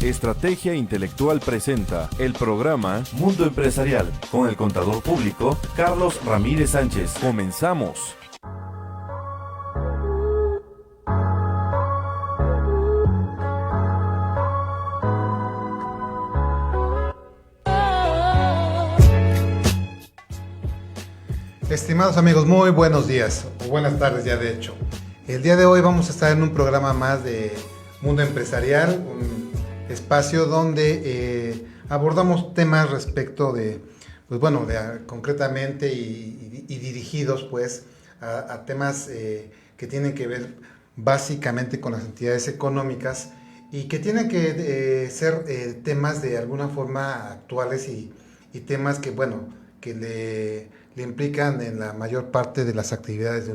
Estrategia Intelectual presenta el programa Mundo Empresarial con el contador público Carlos Ramírez Sánchez. Comenzamos. Estimados amigos, muy buenos días, o buenas tardes ya de hecho. El día de hoy vamos a estar en un programa más de Mundo Empresarial, un espacio donde abordamos temas respecto de, concretamente y dirigidos pues a temas que tienen que ver básicamente con las entidades económicas y que tienen que ser temas de alguna forma actuales y temas que le implican en la mayor parte de las actividades de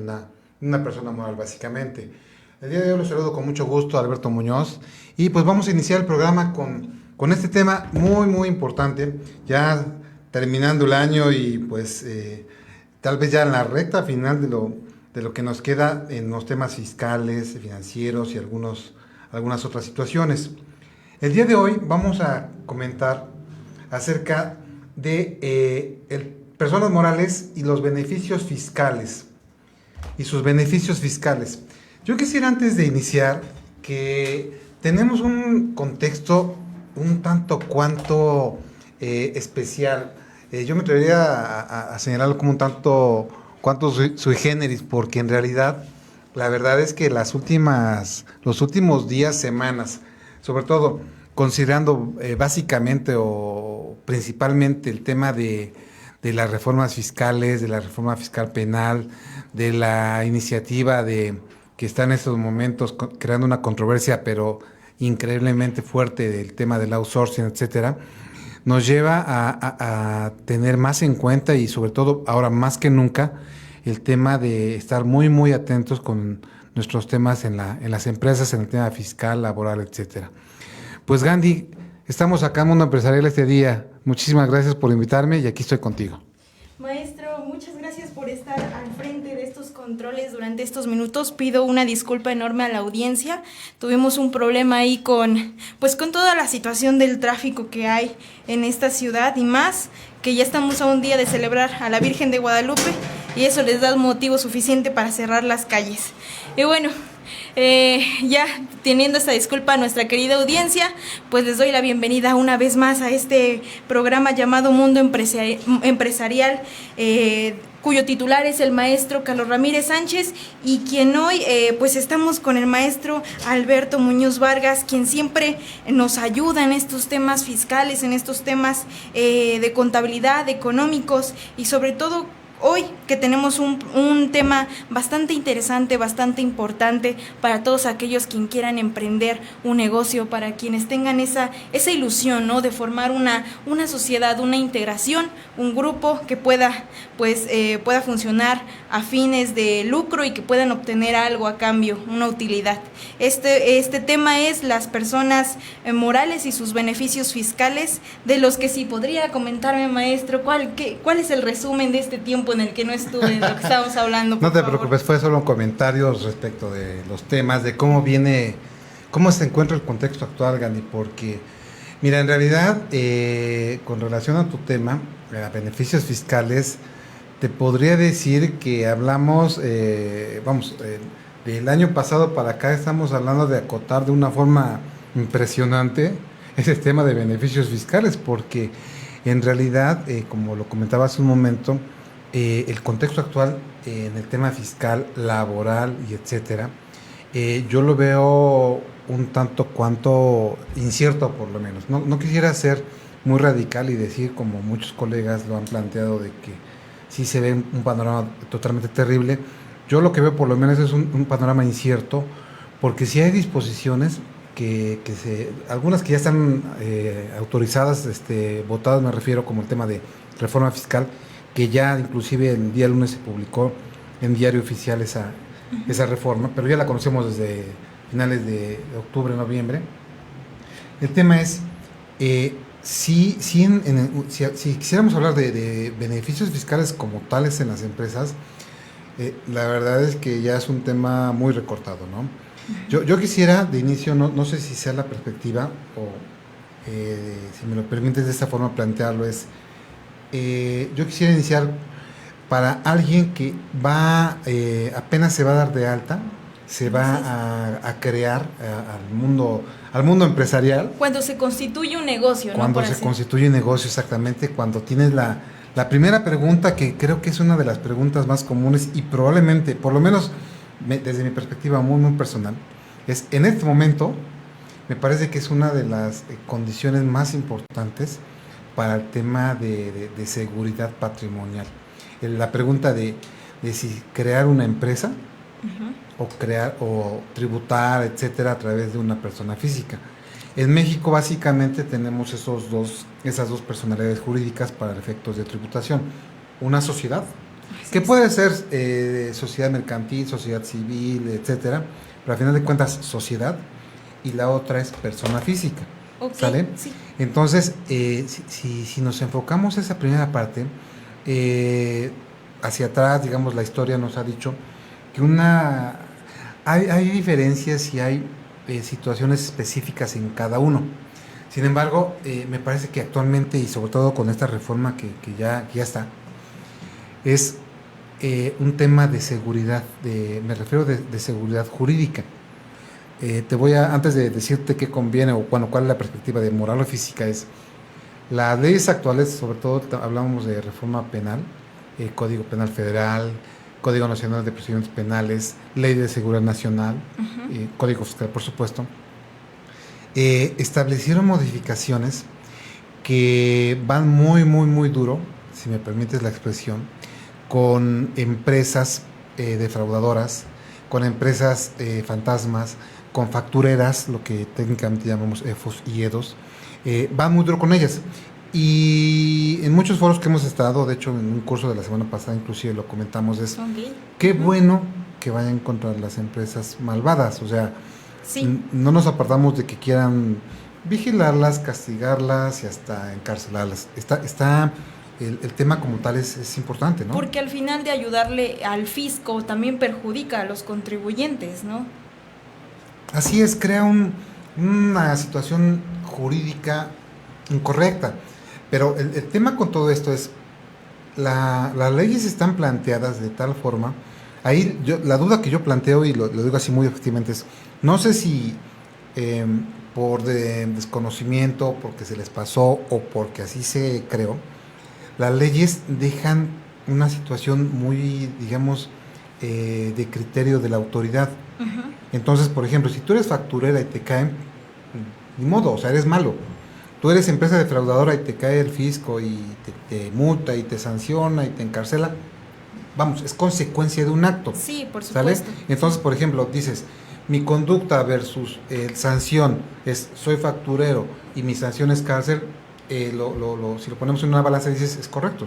una persona moral, básicamente. El día de hoy los saludo con mucho gusto, Alberto Muñoz, y pues vamos a iniciar el programa con este tema muy importante, ya terminando el año y pues tal vez ya en la recta final de lo que nos queda en los temas fiscales, financieros y algunas otras situaciones. El día de hoy vamos a comentar acerca de personas morales y los beneficios fiscales y sus beneficios fiscales. Yo quisiera antes de iniciar que tenemos un contexto un tanto cuanto especial. Yo me atrevería a señalarlo como un tanto cuanto sui generis, porque en realidad la verdad es que los últimos días, semanas, sobre todo considerando básicamente o principalmente el tema de las reformas fiscales, de la reforma fiscal penal, de la iniciativa que está en estos momentos creando una controversia, pero increíblemente fuerte, del tema del outsourcing, etcétera, nos lleva a tener más en cuenta y sobre todo ahora más que nunca el tema de estar muy atentos con nuestros temas en las empresas, en el tema fiscal, laboral, etcétera. Pues Gandhi, estamos acá en Mundo Empresarial este día. Muchísimas gracias por invitarme y aquí estoy contigo. Maestro, muchas gracias por estar al frente de estos controles durante estos minutos. Pido una disculpa enorme a la audiencia. Tuvimos un problema ahí con toda la situación del tráfico que hay en esta ciudad y más que ya estamos a un día de celebrar a la Virgen de Guadalupe y eso les da motivo suficiente para cerrar las calles. Y bueno, ya teniendo esta disculpa a nuestra querida audiencia, pues les doy la bienvenida una vez más a este programa llamado Mundo Empresarial, cuyo titular es el maestro Carlos Ramírez Sánchez y quien hoy pues estamos con el maestro Alberto Muñoz Vargas, quien siempre nos ayuda en estos temas fiscales, en estos temas de contabilidad, económicos y sobre todo hoy que tenemos un tema bastante interesante, bastante importante para todos aquellos quien quieran emprender un negocio, para quienes tengan esa ilusión, ¿no?, de formar una sociedad, una integración, un grupo que pueda funcionar a fines de lucro y que puedan obtener algo a cambio, una utilidad. Este tema es las personas morales y sus beneficios fiscales, de los que sí podría comentarme, maestro, ¿cuál es el resumen de este tiempo en el que no estuve, de lo que estábamos hablando? No te preocupes, fue solo un comentario respecto de los temas, de cómo se encuentra el contexto actual, Gandhi, porque, mira, en realidad, con relación a tu tema, beneficios fiscales, te podría decir que hablamos, del año pasado para acá estamos hablando de acotar de una forma impresionante ese tema de beneficios fiscales, porque en realidad, como lo comentaba hace un momento, el contexto actual en el tema fiscal, laboral y etcétera, yo lo veo un tanto cuanto incierto, por lo menos. No quisiera ser muy radical y decir, como muchos colegas lo han planteado, de que sí se ve un panorama totalmente terrible. Yo lo que veo por lo menos es un panorama incierto, porque sí hay disposiciones algunas que ya están autorizadas, votadas, me refiero, como el tema de reforma fiscal, que ya inclusive el día lunes se publicó en Diario Oficial esa reforma, pero ya la conocemos desde finales de octubre, noviembre. El tema es, si quisiéramos hablar de beneficios fiscales como tales en las empresas, la verdad es que ya es un tema muy recortado, ¿no? Yo quisiera, de inicio, no sé si sea la perspectiva si me lo permites de esta forma plantearlo, es, yo quisiera iniciar para alguien que va, apenas se va a dar de alta, se va a crear al mundo empresarial. Cuando se constituye un negocio, ¿no? Cuando se constituye un negocio, exactamente, cuando tienes la primera pregunta, que creo que es una de las preguntas más comunes y probablemente, por lo menos desde mi perspectiva muy, muy personal, es en este momento, me parece que es una de las condiciones más importantes para el tema de seguridad patrimonial. La pregunta de si crear una empresa o tributar, etcétera, a través de una persona física. En México básicamente tenemos esas dos personalidades jurídicas para efectos de tributación. Una sociedad, que puede ser sociedad mercantil, sociedad civil, etcétera, pero al final de cuentas sociedad, y la otra es persona física. ¿Sale? Sí. Entonces, si nos enfocamos en esa primera parte, hacia atrás, digamos, la historia nos ha dicho que hay diferencias y hay situaciones específicas en cada uno. Sin embargo, me parece que actualmente, y sobre todo con esta reforma que ya está, es un tema de seguridad, me refiero de seguridad jurídica. Antes de decirte qué conviene o cuál es la perspectiva de moral o física, es las leyes actuales, sobre todo hablamos de reforma penal, Código Penal Federal, Código Nacional de Procedimientos Penales, Ley de Seguridad Nacional, Código Fiscal, por supuesto, establecieron modificaciones que van muy, muy, muy duro, si me permites la expresión, con empresas defraudadoras, con empresas fantasmas, con factureras, lo que técnicamente llamamos EFOS y EDOS, van muy duro con ellas. Y en muchos foros que hemos estado, de hecho en un curso de la semana pasada inclusive lo comentamos, es qué bueno que vayan contra las empresas malvadas, o sea, no nos apartamos de que quieran vigilarlas, castigarlas y hasta encarcelarlas. El tema como tal es importante, ¿no? Porque al final de ayudarle al fisco también perjudica a los contribuyentes, ¿no? Así es, crea una situación jurídica incorrecta. Pero el tema con todo esto es, las leyes están planteadas de tal forma, ahí la duda que yo planteo, y lo digo así muy efectivamente, es, no sé si por desconocimiento, porque se les pasó o porque así se creó, las leyes dejan una situación muy, digamos, de criterio de la autoridad. Entonces, por ejemplo, si tú eres facturera y te caen, ni modo, o sea, eres malo. Tú eres empresa defraudadora y te cae el fisco y te multa y te sanciona y te encarcela. Vamos, es consecuencia de un acto. Sí, por supuesto. ¿Sale? Entonces, por ejemplo, dices, mi conducta versus sanción es, soy facturero y mi sanción es cárcel, si lo ponemos en una balanza dices, es correcto,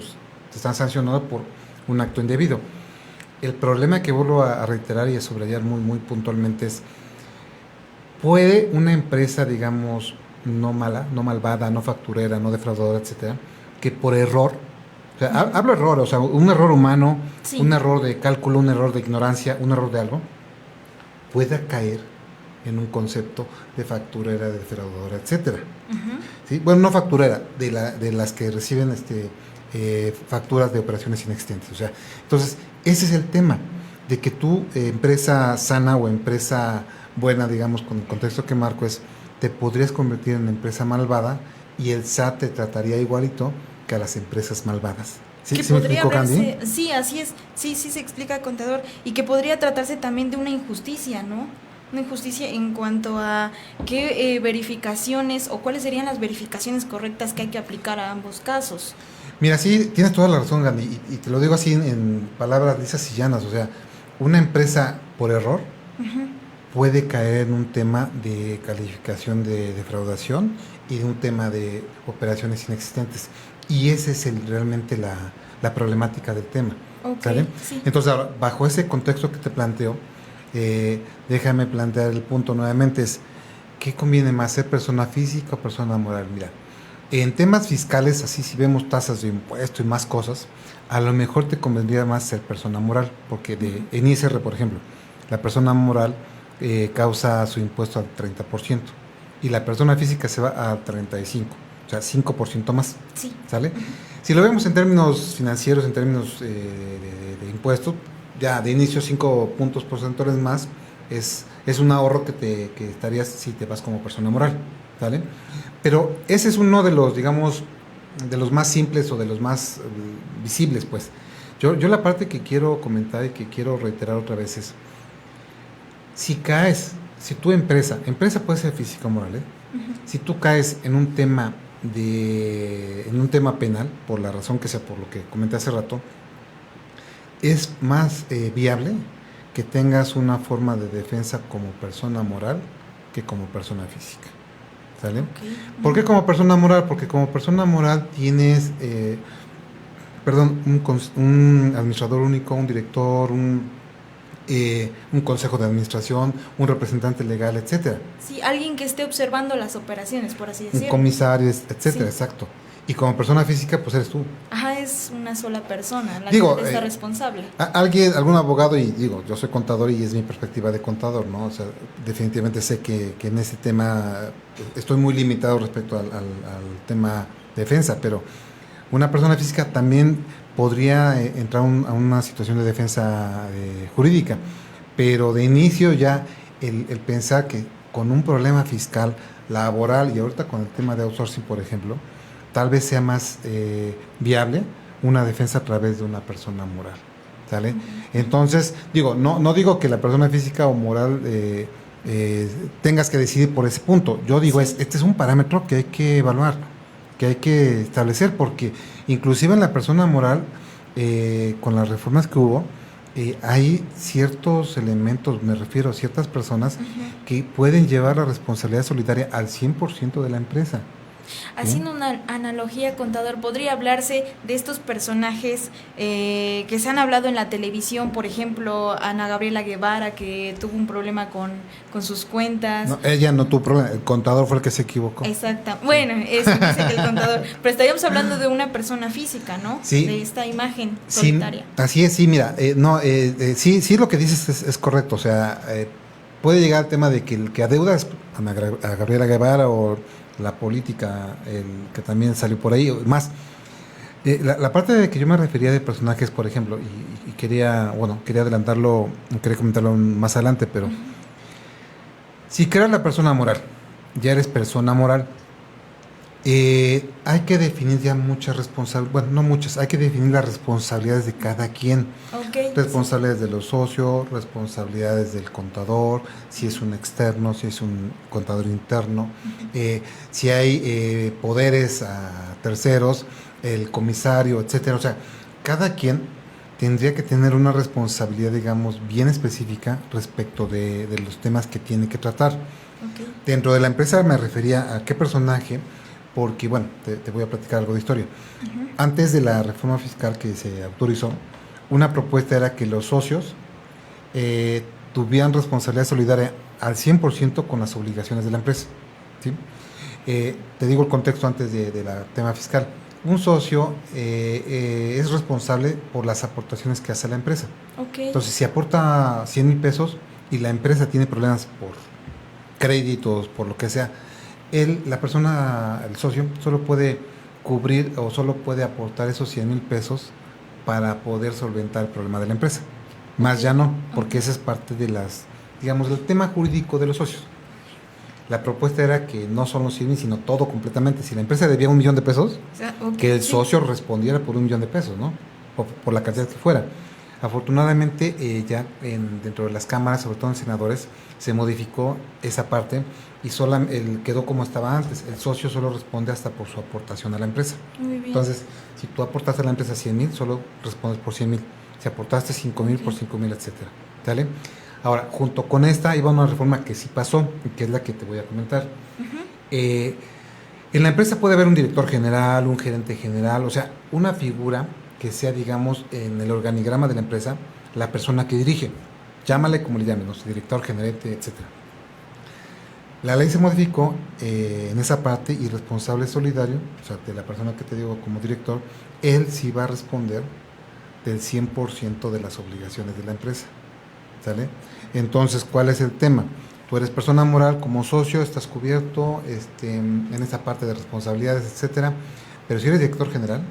te están sancionando por un acto indebido. El problema que vuelvo a reiterar y a subrayar muy, muy puntualmente es, ¿puede una empresa, digamos, no mala, no malvada, no facturera, no defraudadora, etcétera, que por error, o sea, hablo error, o sea, un error humano, un error de cálculo, un error de ignorancia, un error de algo, pueda caer en un concepto de facturera, de defraudadora, etcétera? ¿Sí? Bueno, no facturera, de las que reciben facturas de operaciones inexistentes. O sea, entonces, ese es el tema, de que tú, empresa sana o empresa buena, digamos, con el contexto que marco, te podrías convertir en empresa malvada y el SAT te trataría igualito que a las empresas malvadas. ¿Sí, ¿Sí me explico, Candy? Sí, así es. Sí, se explica, contador. Y que podría tratarse también de una injusticia, ¿no? Una injusticia en cuanto a qué verificaciones o cuáles serían las verificaciones correctas que hay que aplicar a ambos casos. Mira, sí, tienes toda la razón, Gandhi, y te lo digo así en palabras lisas y llanas. O sea, una empresa por error puede caer en un tema de calificación de defraudación y de un tema de operaciones inexistentes. Y esa es realmente la problemática del tema. ¿Sale? Sí. Entonces, ahora, bajo ese contexto que te planteo, déjame plantear el punto nuevamente, es ¿qué conviene más, ser persona física o persona moral? Mira, en temas fiscales, así si vemos tasas de impuesto y más cosas, a lo mejor te convendría más ser persona moral, porque en ISR, por ejemplo, la persona moral causa su impuesto al 30%, y la persona física se va a 35, o sea, 5% más, Sí. ¿sale? Si lo vemos en términos financieros, en términos de impuestos, ya de inicio 5 puntos porcentuales más es un ahorro que estarías si te vas como persona moral, ¿sale? Pero ese es uno de los, digamos, de los más simples o de los más visibles, pues. Yo la parte que quiero comentar y que quiero reiterar otra vez es, si tu empresa puede ser física o moral, si tú caes en un tema penal, por la razón que sea, por lo que comenté hace rato, es más viable que tengas una forma de defensa como persona moral que como persona física, ¿sale? Okay. ¿Por qué como persona moral? Porque como persona moral tienes, un administrador único, un director, un consejo de administración, un representante legal, etcétera. Sí, alguien que esté observando las operaciones, por así decirlo. Un comisario, etcétera, Sí. exacto. Y como persona física, pues eres tú. Ajá, es una sola persona la Digo, que está responsable. Algún abogado, y digo, yo soy contador y es mi perspectiva de contador, ¿no? O sea, definitivamente sé que en ese tema estoy muy limitado respecto al tema defensa, pero una persona física también podría entrar a una situación de defensa jurídica, pero de inicio ya el pensar que con un problema fiscal, laboral y ahorita con el tema de outsourcing, por ejemplo, tal vez sea más viable una defensa a través de una persona moral, ¿sale? Entonces, digo, no digo que la persona física o moral tengas que decidir por ese punto. Yo digo, Sí. este es un parámetro que hay que evaluar, que hay que establecer, porque inclusive en la persona moral, con las reformas que hubo, hay ciertos elementos, me refiero a ciertas personas que pueden llevar la responsabilidad solidaria al 100% de la empresa. Haciendo una analogía, contador, podría hablarse de estos personajes que se han hablado en la televisión, por ejemplo, Ana Gabriela Guevara, que tuvo un problema con sus cuentas. No, ella no tuvo problema, el contador fue el que se equivocó. Exacto. Bueno, eso dice que el contador. Pero estaríamos hablando de una persona física, ¿no? Sí. De esta imagen Sí, solitaria. así es, sí, mira, sí, lo que dices es correcto, o sea, puede llegar al tema de que el que adeuda es a Gabriela Guevara o la política, el que también salió por ahí, más. La parte de que yo me refería de personajes, por ejemplo, y quería adelantarlo, quería comentarlo más adelante, pero si creas la persona moral, ya eres persona moral, hay que definir ya muchas responsabilidades, bueno, no muchas, hay que definir las responsabilidades de cada quien. Okay. Responsabilidades de los socios, responsabilidades del contador, si es un externo, si es un contador interno, si hay poderes a terceros, el comisario, etcétera. O sea, cada quien tendría que tener una responsabilidad, digamos, bien específica respecto de los temas que tiene que tratar. Okay. Dentro de la empresa me refería a qué personaje, porque, bueno, te voy a platicar algo de historia. Antes de la reforma fiscal que se autorizó, una propuesta era que los socios tuvieran responsabilidad solidaria al 100% con las obligaciones de la empresa, ¿sí? Te digo el contexto antes de la tema fiscal. Un socio es responsable por las aportaciones que hace a la empresa. Okay. Entonces, si aporta 100,000 pesos y la empresa tiene problemas por créditos, por lo que sea, el socio, solo puede cubrir o solo puede aportar esos 100,000 pesos para poder solventar el problema de la empresa. Más ya no, porque esa es parte de del tema jurídico de los socios. La propuesta era que no solo 100,000, sino todo completamente. Si la empresa debía 1,000,000 de pesos, O sea, okay, que el sí. socio respondiera por 1,000,000 de pesos, ¿no? O por la cantidad que fuera. Afortunadamente, dentro de las cámaras, sobre todo en senadores, se modificó esa parte y quedó como estaba antes. El socio solo responde hasta por su aportación a la empresa. Muy bien. Entonces, si tú aportaste a la empresa 100,000, solo respondes por 100,000. Si aportaste 5,000, por 5,000, etcétera. ¿Sale? Ahora, junto con esta iba una reforma que sí pasó, y que es la que te voy a comentar. En la empresa puede haber un director general, un gerente general, o sea, una figura que sea, digamos, en el organigrama de la empresa, la persona que dirige. Llámale como le llamen, ¿no? Director, gerente, etcétera. La ley se modificó en esa parte y responsable solidario, o sea, de la persona que te digo como director, él sí va a responder del 100% de las obligaciones de la empresa, ¿sale? Entonces, ¿cuál es el tema? Tú eres persona moral, como socio estás cubierto en esa parte de responsabilidades, etcétera. Pero si eres director general,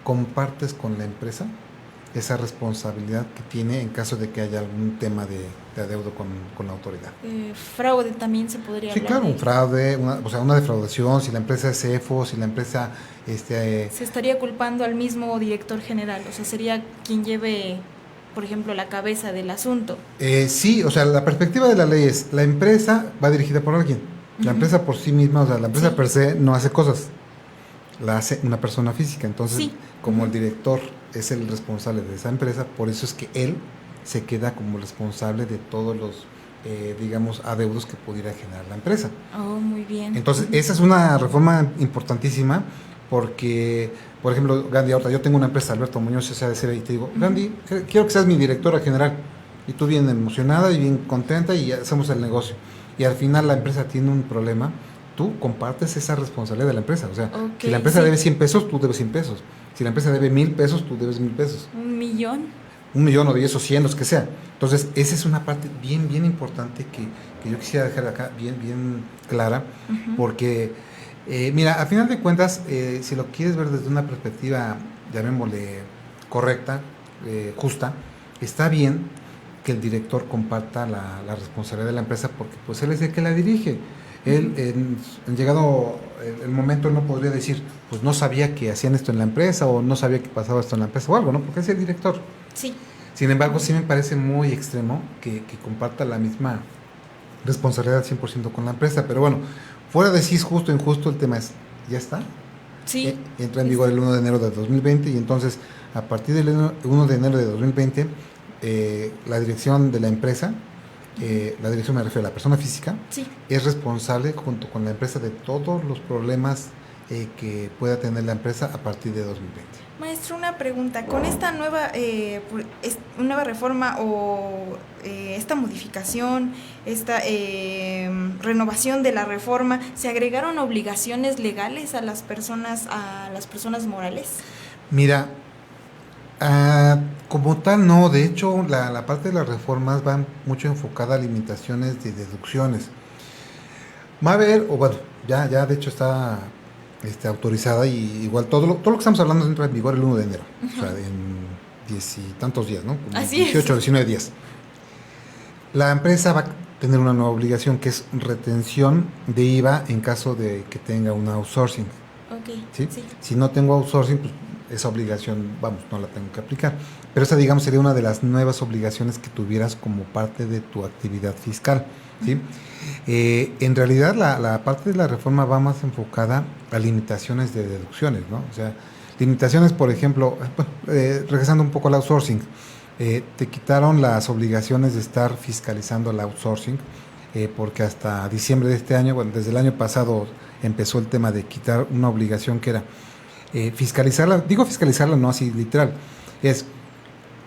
compartes con la empresa esa responsabilidad que tiene en caso de que haya algún tema de adeudo con la autoridad. Fraude también se podría Sí, hablar. claro, un fraude, una defraudación, si la empresa es CEFO, si la empresa... Se estaría culpando al mismo director general, o sea, sería quien lleve, por ejemplo, la cabeza del asunto. Sí, o sea, la perspectiva de la ley es, la empresa va dirigida por alguien. La empresa por sí misma, o sea, la empresa per se no hace cosas, la hace una persona física. Entonces, como el director es el responsable de esa empresa, por eso es que él se queda como responsable de todos los, digamos, adeudos que pudiera generar la empresa. Oh, muy bien. Entonces, esa es una reforma importantísima porque, por ejemplo, Gandhi, ahorita yo tengo una empresa, Alberto Muñoz, SADCB, y te digo, Gandhi, quiero que seas mi directora general. Y tú bien emocionada y bien contenta y hacemos el negocio. Y al final la empresa tiene un problema, tú compartes esa responsabilidad de la empresa. O sea, si la empresa debe 100 pesos, tú debes 100 pesos. Si la empresa debe 1,000 pesos, tú debes 1,000 pesos. ¿1 millón? 1 millón o 10 o 100, los que sea. Entonces, esa es una parte bien, bien importante que yo quisiera dejar acá bien, bien clara, porque, mira, a final de cuentas, si lo quieres ver desde una perspectiva, llamémosle, correcta, justa, está bien que el director comparta la responsabilidad de la empresa porque pues él es el que la dirige. Él, en llegado el momento, él no podría decir, pues no sabía que hacían esto en la empresa o no sabía que pasaba esto en la empresa o algo, ¿no? Porque es el director. Sí. Sin embargo, sí me parece muy extremo que comparta la misma responsabilidad al 100% con la empresa. Pero bueno, fuera de si es justo o injusto, el tema es, ¿ya está? Sí. Entra en vigor el 1 de enero de 2020 y entonces, a partir del 1 de enero de 2020, la dirección de la empresa, la dirección me refiero a la persona física, es responsable junto con la empresa de todos los problemas que pueda tener la empresa a partir de 2020. Maestro, una pregunta. Con esta nueva reforma o esta modificación, esta renovación de la reforma, ¿se agregaron obligaciones legales a las personas morales? Mira, como tal no, de hecho la parte de las reformas va mucho enfocada a limitaciones de deducciones. Va a haber, o bueno, ya de hecho está autorizada y igual todo lo que estamos hablando entra en vigor el 1 de enero, o sea, en 10 y tantos días, ¿no? Como Así 18 o es. 19 días. La empresa va a tener una nueva obligación que es retención de IVA en caso de que tenga un outsourcing. Okay. ¿Sí? Sí. Si no tengo outsourcing, pues esa obligación, no la tengo que aplicar. Pero esa, digamos, sería una de las nuevas obligaciones que tuvieras como parte de tu actividad fiscal, ¿sí? En realidad, la parte de la reforma va más enfocada a limitaciones de deducciones, ¿no? O sea, limitaciones, por ejemplo, regresando un poco al outsourcing, te quitaron las obligaciones de estar fiscalizando el outsourcing, porque hasta diciembre de este año, bueno, desde el año pasado empezó el tema de quitar una obligación que era fiscalizarla, digo fiscalizarla no así literal, es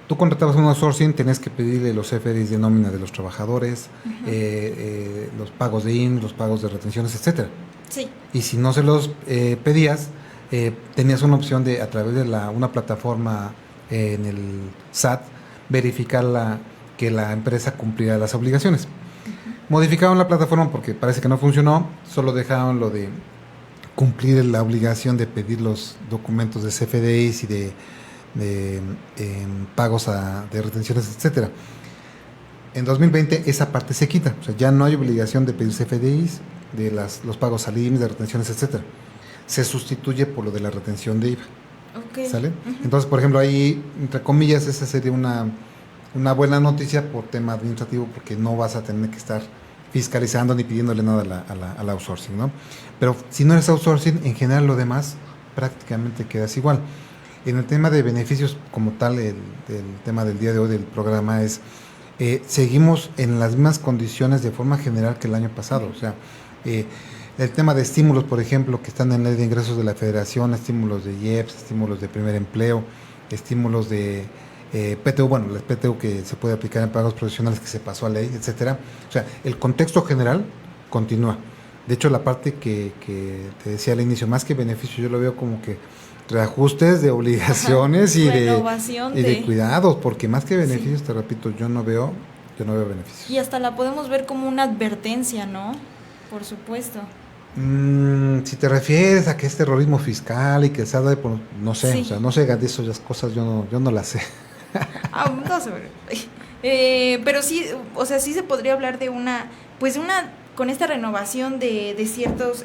tú contratabas un outsourcing, tenías que pedirle los CFDIs de nómina de los trabajadores, los pagos de IN, los pagos de retenciones, etcétera. Sí. Y si no se los pedías, tenías una opción de a través de una plataforma en el SAT verificar que la empresa cumpliera las obligaciones. Modificaron la plataforma porque parece que no funcionó, solo dejaron lo de cumplir la obligación de pedir los documentos de CFDIs y de pagos de retenciones, etcétera. En 2020 esa parte se quita, o sea, ya no hay obligación de pedir CFDIs, de los pagos al IMSS, de retenciones, etcétera. Se sustituye por lo de la retención de IVA. Okay. ¿Sale? Entonces, por ejemplo, ahí, entre comillas, esa sería una buena noticia por tema administrativo, porque no vas a tener que estar fiscalizando ni pidiéndole nada al outsourcing, ¿no? Pero si no eres outsourcing, en general lo demás prácticamente quedas igual. En el tema de beneficios como tal, el tema del día de hoy del programa es, seguimos en las mismas condiciones de forma general que el año pasado. O sea, el tema de estímulos, por ejemplo, que están en la ley de ingresos de la Federación, estímulos de IEPS, estímulos de primer empleo, estímulos de PTU, bueno, el PTU que se puede aplicar en pagos profesionales que se pasó a ley, etcétera. O sea, el contexto general continúa. De hecho, la parte que te decía al inicio, más que beneficio, yo lo veo como que reajustes de obligaciones y de cuidados, porque más que beneficios, te repito, yo no veo yo no veo beneficios. Y hasta la podemos ver como una advertencia, ¿no? Por supuesto. Si te refieres a que es terrorismo fiscal y que se ha de, no sé, Sí. o sea, no sé de esas cosas, yo no las sé. No sé. Pero sí, o sea, sí se podría hablar de con esta renovación de ciertos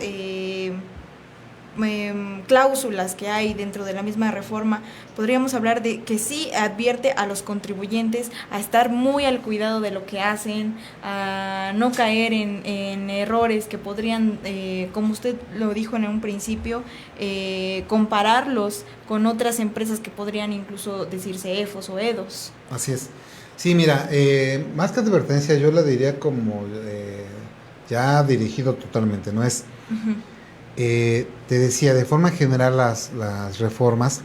cláusulas que hay dentro de la misma reforma, podríamos hablar de que sí advierte a los contribuyentes a estar muy al cuidado de lo que hacen, a no caer en errores que podrían, como usted lo dijo en un principio, compararlos con otras empresas que podrían incluso decirse EFOS o EDOS. Así es. Sí, mira, más que advertencia, yo la diría como ya dirigido totalmente, ¿no? Es, te decía, de forma general las reformas,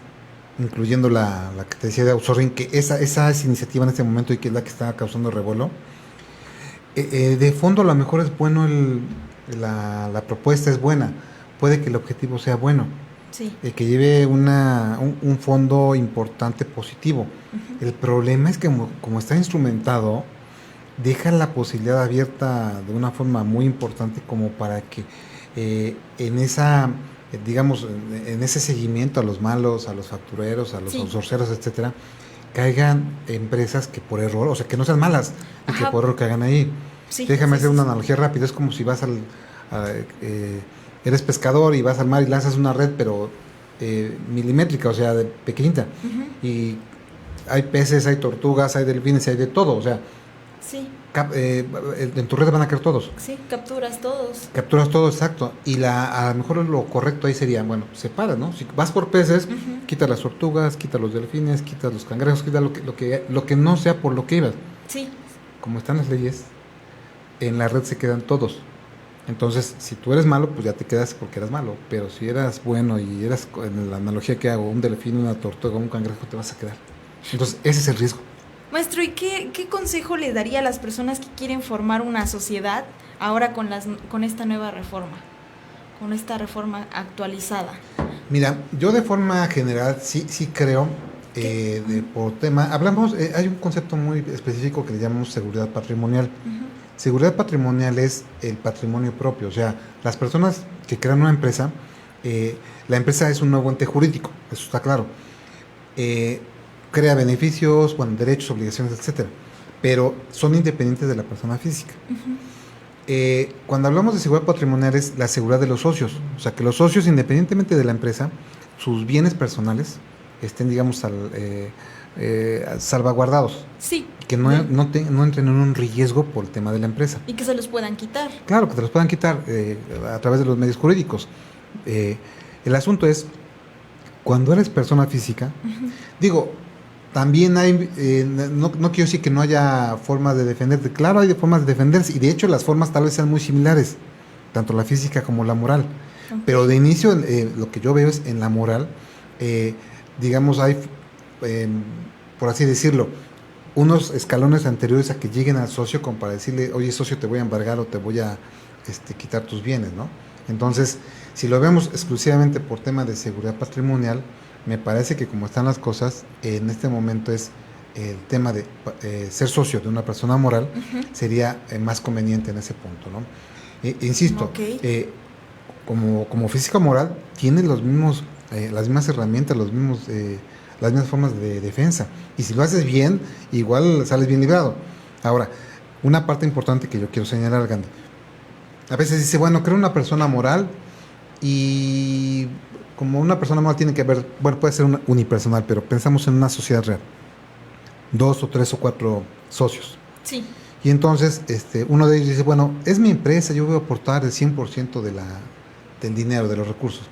incluyendo la que te decía de outsourcing, que esa es iniciativa en este momento y que es la que está causando revuelo. De fondo a lo mejor es bueno, la propuesta es buena, puede que el objetivo sea bueno. Sí. Que lleve un fondo importante positivo. El problema es que como está instrumentado, deja la posibilidad abierta de una forma muy importante como para que en esa, digamos, en ese seguimiento a los malos, a los factureros, a los outsourceros, etcétera, caigan empresas que por error, o sea, que no sean malas, y que por error caigan ahí. Sí, déjame hacer una analogía rápida, es como si vas eres pescador y vas al mar y lanzas una red, pero milimétrica, o sea, pequeñita. Y hay peces, hay tortugas, hay delfines, hay de todo, o sea, sí. En tu red van a caer todos. Sí, capturas todos. Capturas todo, exacto. Y a lo mejor lo correcto ahí sería, bueno, separa, ¿no? Si vas por peces, quita las tortugas, quita los delfines, quita los cangrejos, quita lo que no sea por lo que ibas. Sí. Como están las leyes, en la red se quedan todos. Entonces, si tú eres malo, pues ya te quedas porque eras malo. Pero si eras bueno y eras, en la analogía que hago, un delfín, una tortuga, un cangrejo, te vas a quedar. Entonces, ese es el riesgo. Maestro, ¿y qué consejo le daría a las personas que quieren formar una sociedad ahora con esta nueva reforma? Con esta reforma actualizada. Mira, yo de forma general sí creo, por tema, hablamos, hay un concepto muy específico que le llamamos seguridad patrimonial. Seguridad patrimonial es el patrimonio propio, o sea, las personas que crean una empresa, la empresa es un nuevo ente jurídico, eso está claro. Crea beneficios, bueno, derechos, obligaciones, etcétera, pero son independientes de la persona física. Cuando hablamos de seguridad patrimonial es la seguridad de los socios, o sea, que los socios, independientemente de la empresa, sus bienes personales estén, digamos, salvaguardados. Sí. Que no entren en un riesgo por el tema de la empresa. Y que se los puedan quitar. Claro, que te los puedan quitar a través de los medios jurídicos. El asunto es, cuando eres persona física, digo, también hay, no quiero decir que no haya formas de defenderte. Claro, hay formas de defenderse, y de hecho las formas tal vez sean muy similares, tanto la física como la moral. Okay. Pero de inicio, lo que yo veo es en la moral, digamos, hay, por así decirlo, unos escalones anteriores a que lleguen al socio, como para decirle, oye, socio, te voy a embargar o te voy a quitar tus bienes, ¿no? Entonces, si lo vemos exclusivamente por tema de seguridad patrimonial, me parece que como están las cosas, en este momento es el tema de ser socio de una persona moral, sería más conveniente en ese punto, ¿no? Insisto, como física moral, tiene los mismos, las mismas herramientas, las mismas formas de defensa, y si lo haces bien, igual sales bien librado. Ahora, una parte importante que yo quiero señalar, Gandhi, a veces dice, bueno, creo una persona moral, y como una persona moral tiene que haber, bueno, puede ser una unipersonal, pero pensamos en una sociedad real, 2 o 3 o 4 socios. Sí. Y entonces uno de ellos dice, bueno, es mi empresa, yo voy a aportar el 100% del dinero, de los recursos,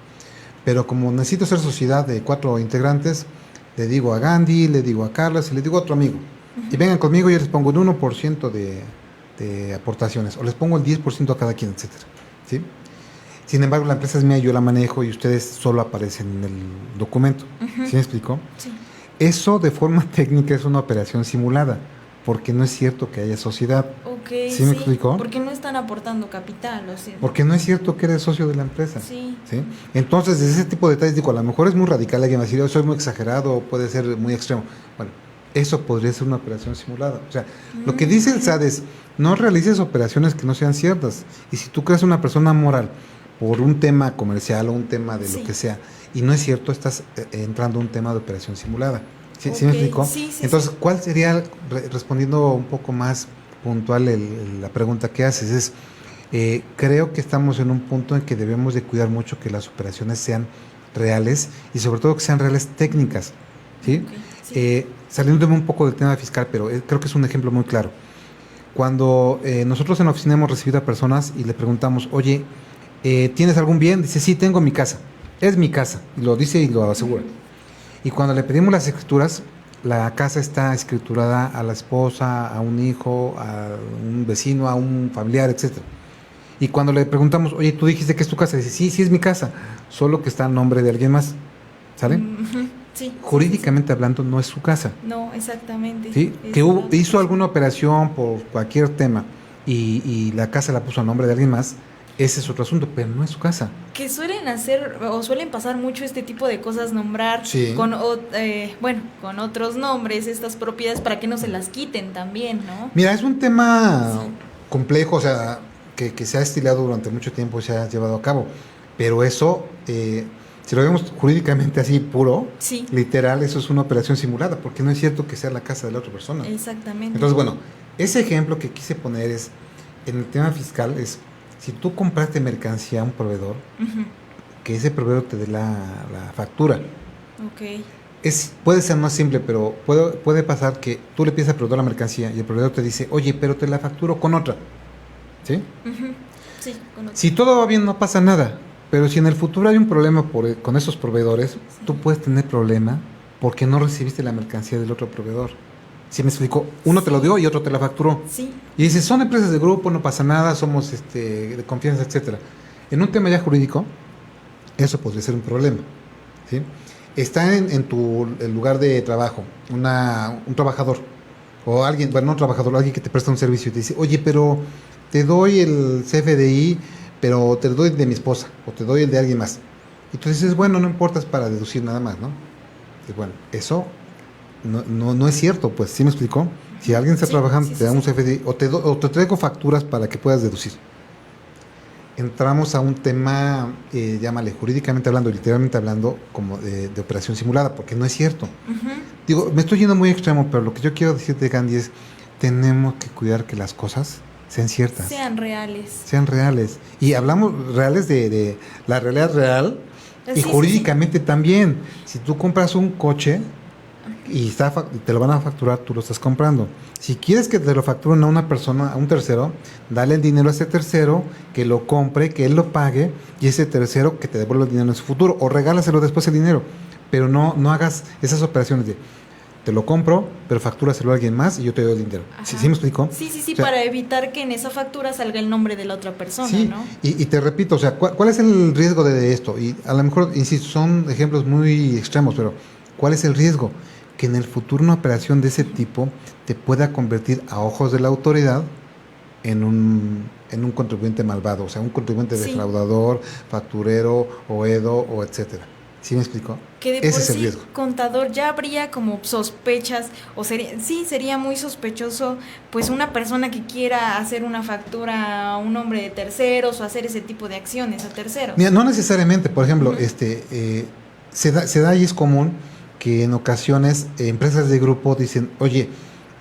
pero como necesito ser sociedad de 4 integrantes, le digo a Gandhi, le digo a Carlos y le digo a otro amigo, y vengan conmigo, yo les pongo el 1% de aportaciones, o les pongo el 10% a cada quien, etcétera, ¿sí? Sin embargo, la empresa es mía, yo la manejo y ustedes solo aparecen en el documento. ¿Sí me explicó? Sí. Eso de forma técnica es una operación simulada, porque no es cierto que haya sociedad. Okay, ¿Sí me explicó? Porque no están aportando capital, ¿o sí? Porque no es cierto que eres socio de la empresa. Sí. ¿Sí? Entonces, desde ese tipo de detalles, digo, a lo mejor es muy radical, alguien va a decir, yo soy muy exagerado, o puede ser muy extremo. Bueno, eso podría ser una operación simulada. O sea, lo que dice el SAT es, no realices operaciones que no sean ciertas. Y si tú creas una persona moral por un tema comercial o un tema de lo que sea, y no es cierto, estás entrando a un tema de operación simulada. ¿Sí, ¿sí me explico? Sí, Entonces, ¿cuál sería, respondiendo un poco más puntual la pregunta que haces? Es, creo que estamos en un punto en que debemos de cuidar mucho que las operaciones sean reales y sobre todo que sean reales técnicas, ¿sí? Saliéndome un poco del tema fiscal, pero creo que es un ejemplo muy claro. Cuando nosotros en la oficina hemos recibido a personas y le preguntamos, oye, ¿tienes algún bien? Dice, sí, tengo mi casa, es mi casa, y lo dice y lo asegura. Y cuando le pedimos las escrituras, la casa está escriturada a la esposa, a un hijo, a un vecino, a un familiar, etcétera. Y cuando le preguntamos, oye, tú dijiste que es tu casa, dice, sí, sí es mi casa, solo que está a nombre de alguien más, ¿sale? Sí. Jurídicamente hablando, no es su casa. No, exactamente. ¿Sí? Que hizo alguna operación por cualquier tema y la casa la puso a nombre de alguien más, ese es otro asunto, pero no es su casa. Que suelen hacer o suelen pasar mucho este tipo de cosas, nombrar con otros nombres estas propiedades para que no se las quiten también, ¿no? Mira, es un tema complejo, o sea, que se ha estilado durante mucho tiempo y se ha llevado a cabo, pero eso, si lo vemos jurídicamente así puro, literal, eso es una operación simulada, porque no es cierto que sea la casa de la otra persona. Exactamente. Entonces, bueno, ese ejemplo que quise poner es, en el tema fiscal, es si tú compraste mercancía a un proveedor, que ese proveedor te dé la factura. Ok. Puede ser más simple, pero puede pasar que tú le pides al proveedor la mercancía y el proveedor te dice, oye, pero te la facturo con otra. ¿Sí? Sí, con otra. Si todo va bien, no pasa nada. Pero si en el futuro hay un problema con esos proveedores, tú puedes tener problema porque no recibiste la mercancía del otro proveedor. ¿Sí me explico? Uno te lo dio y otro te la facturó. Sí. Y dices, son empresas de grupo, no pasa nada, somos de confianza, etcétera. En un tema ya jurídico, eso podría ser un problema. ¿Sí? Está en tu lugar de trabajo un trabajador, o alguien, bueno, no un trabajador, alguien que te presta un servicio y te dice, oye, pero te doy el CFDI, pero te doy el de mi esposa, o te doy el de alguien más. Y tú dices, bueno, no importa, es para deducir nada más, ¿no? Y bueno, eso no es cierto, pues, ¿sí me explicó? Si alguien está trabajando, te da un CFDI, o te traigo facturas para que puedas deducir. Entramos a un tema, llámale, jurídicamente hablando, literalmente hablando, como de operación simulada, porque no es cierto. Digo, me estoy yendo muy extremo, pero lo que yo quiero decirte, Gandhi, es, tenemos que cuidar que las cosas sean ciertas. Sean reales. Sean reales. Y hablamos reales de la realidad real, y jurídicamente también. Si tú compras un coche y te lo van a facturar, tú lo estás comprando. Si quieres que te lo facturen a una persona, a un tercero, dale el dinero a ese tercero, que lo compre, que él lo pague, y ese tercero que te devuelva el dinero en su futuro, o regálaselo después el dinero. Pero no hagas esas operaciones de, te lo compro, pero factúraselo a alguien más y yo te doy el dinero. ¿Sí me explico? Sí, o sea, para evitar que en esa factura salga el nombre de la otra persona, ¿no? Y te repito, o sea, ¿cuál es el riesgo de esto? Y a lo mejor, insisto, son ejemplos muy extremos, pero ¿cuál es el riesgo? Que en el futuro una operación de ese tipo te pueda convertir a ojos de la autoridad en un contribuyente malvado, o sea, un contribuyente defraudador, facturero, oedo, o etcétera. ¿Sí me explico? Que de por sí, contador, ya habría como sospechas, o sería muy sospechoso, pues una persona que quiera hacer una factura a un nombre de terceros o hacer ese tipo de acciones a terceros. Mira, no necesariamente, por ejemplo, se da y es común que en ocasiones empresas de grupo dicen, oye,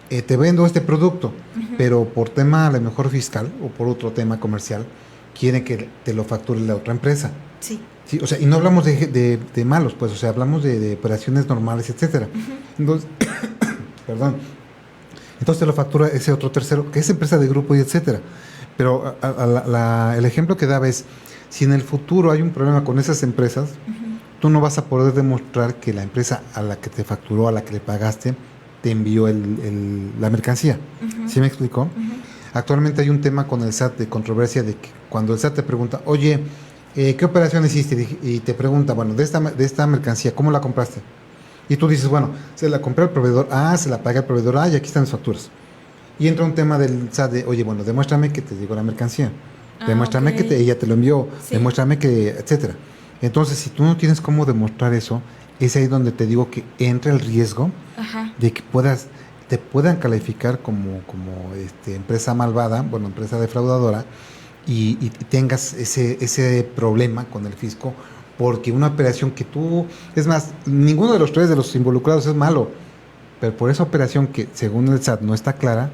te vendo este producto, pero por tema a lo mejor fiscal o por otro tema comercial, quieren que te lo facture la otra empresa. Sí. Sí, o sea, y no hablamos de malos, pues, o sea, hablamos de operaciones normales, etcétera. Entonces, perdón. Entonces te lo factura ese otro tercero, que es empresa de grupo y etcétera. Pero el ejemplo que daba es, si en el futuro hay un problema con esas empresas, tú no vas a poder demostrar que la empresa a la que te facturó, a la que le pagaste, te envió la mercancía. ¿Sí me explicó? Actualmente hay un tema con el SAT de controversia de que cuando el SAT te pregunta, oye, ¿qué operación hiciste? Y te pregunta, bueno, de esta mercancía, ¿cómo la compraste? Y tú dices, bueno, se la compré al proveedor, se la pagué al proveedor, y aquí están las facturas. Y entra un tema del SAT de, oye, bueno, demuéstrame que te llegó la mercancía, demuéstrame que ella te lo envió, demuéstrame que, etcétera. Entonces, si tú no tienes cómo demostrar eso, es ahí donde te digo que entra el riesgo Ajá. de que te puedan calificar como empresa malvada, bueno, empresa defraudadora, y tengas ese problema con el fisco, porque una operación que es más, ninguno de los tres de los involucrados es malo, pero por esa operación que según el SAT no está clara,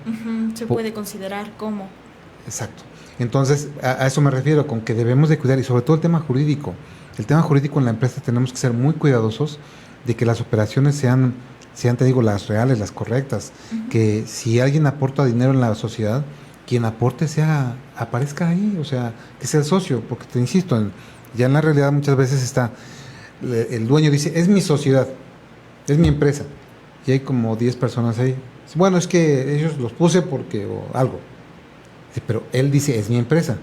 Se puede considerar como. exacto. Entonces, a eso me refiero, con que debemos de cuidar, y sobre todo el tema jurídico. El tema jurídico en la empresa tenemos que ser muy cuidadosos de que las operaciones sean, te digo, las reales, las correctas. Que si alguien aporta dinero en la sociedad, quien aporte aparezca ahí, o sea, que sea el socio, porque te insisto, ya en la realidad muchas veces está, el dueño dice, es mi sociedad, es mi empresa, y hay como 10 personas ahí. Bueno, es que ellos los puse porque, o algo. Sí, pero él dice, es mi empresa.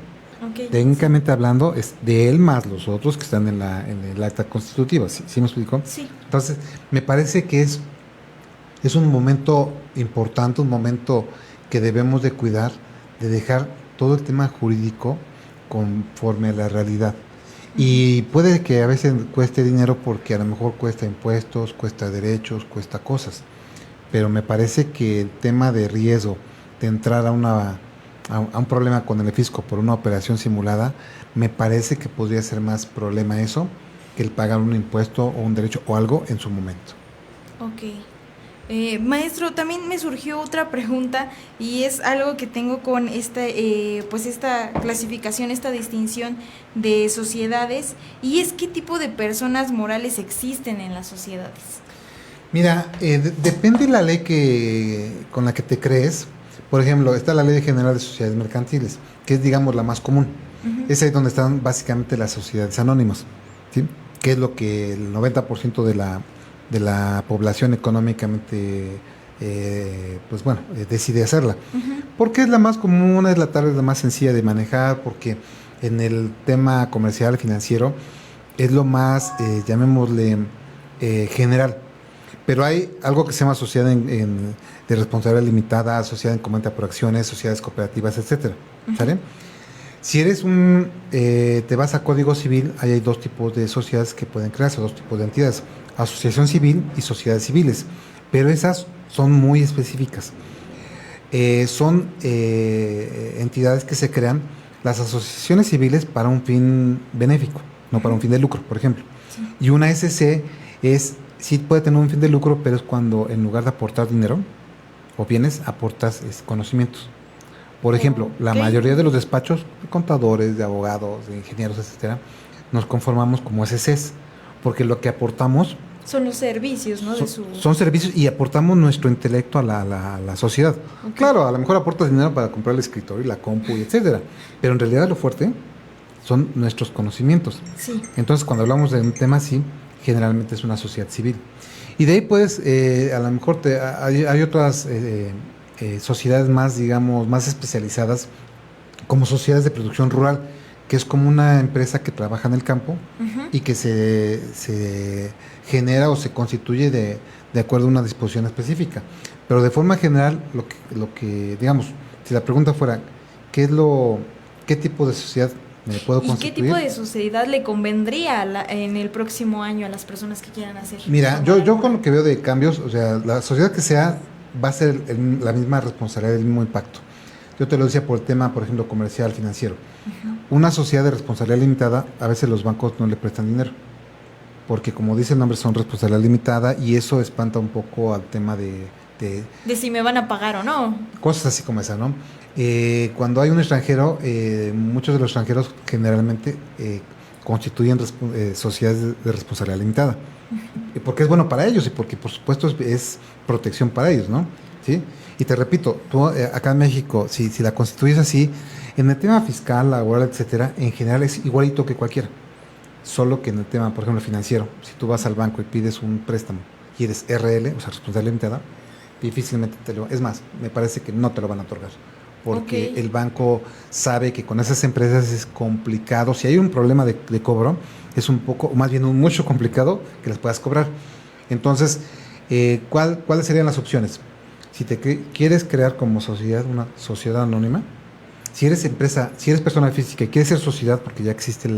Okay. Técnicamente hablando, es de él más los otros que están en el acta constitutiva. ¿Sí me explicó? Sí. Entonces, me parece que es un momento importante, un momento que debemos de cuidar, de dejar todo el tema jurídico conforme a la realidad. Y puede que a veces cueste dinero porque a lo mejor cuesta impuestos, cuesta derechos, cuesta cosas. Pero me parece que el tema de riesgo de entrar a un problema con el fisco por una operación simulada, me parece que podría ser más problema eso que el pagar un impuesto o un derecho o algo en su momento. Ok. Maestro, también me surgió otra pregunta y es algo que tengo con esta clasificación, esta distinción de sociedades, y es qué tipo de personas morales existen en las sociedades. Mira, depende de la ley con la que te crees. Por ejemplo, está la Ley General de Sociedades Mercantiles, que es, digamos, la más común. Es ahí donde están básicamente las sociedades anónimas, ¿sí? Que es lo que el 90% de la población económicamente, decide hacerla. Porque es la más común, tal vez la más sencilla de manejar, porque en el tema comercial, financiero, es lo más, llamémosle, general. Pero hay algo que se llama sociedad de responsabilidad limitada, sociedad en comenta por acciones, sociedades cooperativas, etcétera. ¿Sale? Si eres te vas a Código Civil, ahí hay dos tipos de sociedades que pueden crearse, dos tipos de entidades: asociación civil y sociedades civiles. Pero esas son muy específicas. Son entidades que se crean, las asociaciones civiles, para un fin benéfico, no para un fin de lucro, por ejemplo. Sí. Y una SC sí puede tener un fin de lucro, pero es cuando en lugar de aportar dinero o bienes, aportas conocimientos. Por ejemplo, la mayoría de los despachos de contadores, de abogados, de ingenieros, etcétera, nos conformamos como SCs, porque lo que aportamos son los servicios, ¿no? Son servicios, y aportamos nuestro intelecto a la sociedad. Okay. Claro, a lo mejor aportas dinero para comprar el escritorio y la compu, y etcétera, pero en realidad lo fuerte son nuestros conocimientos. Sí. Entonces, cuando hablamos de un tema así, generalmente es una sociedad civil. Y de ahí puedes, a lo mejor hay otras sociedades más, digamos, más especializadas, como sociedades de producción rural, que es como una empresa que trabaja en el campo y que se genera o se constituye de acuerdo a una disposición específica. Pero de forma general, lo que digamos, si la pregunta fuera, ¿qué tipo de sociedad me puedo constituir? ¿Y qué tipo de sociedad le convendría en el próximo año a las personas que quieran hacer? Mira, yo con lo que veo de cambios, o sea, la sociedad que sea va a ser la misma responsabilidad, el mismo impacto. Yo te lo decía por el tema, por ejemplo, comercial, financiero. Una sociedad de responsabilidad limitada, a veces los bancos no le prestan dinero, porque como dice el nombre, son responsabilidad limitada, y eso espanta un poco al tema de si me van a pagar o no. Cosas así como esa, ¿no? Cuando hay un extranjero, muchos de los extranjeros generalmente constituyen sociedades de responsabilidad limitada, porque es bueno para ellos y porque por supuesto es protección para ellos, ¿no? ¿Sí? Y te repito, tú acá en México, si la constituyes así, en el tema fiscal, laboral, etcétera, en general es igualito que cualquiera, solo que en el tema, por ejemplo, financiero, si tú vas al banco y pides un préstamo y eres RL, o sea, responsabilidad limitada, difícilmente es más, me parece que no te lo van a otorgar, porque el banco sabe que con esas empresas es complicado. Si hay un problema de cobro, es un poco, más bien mucho complicado que las puedas cobrar. Entonces, ¿cuáles serían las opciones? Si quieres crear como sociedad una sociedad anónima, si eres empresa, si eres persona física y quieres ser sociedad, porque ya existe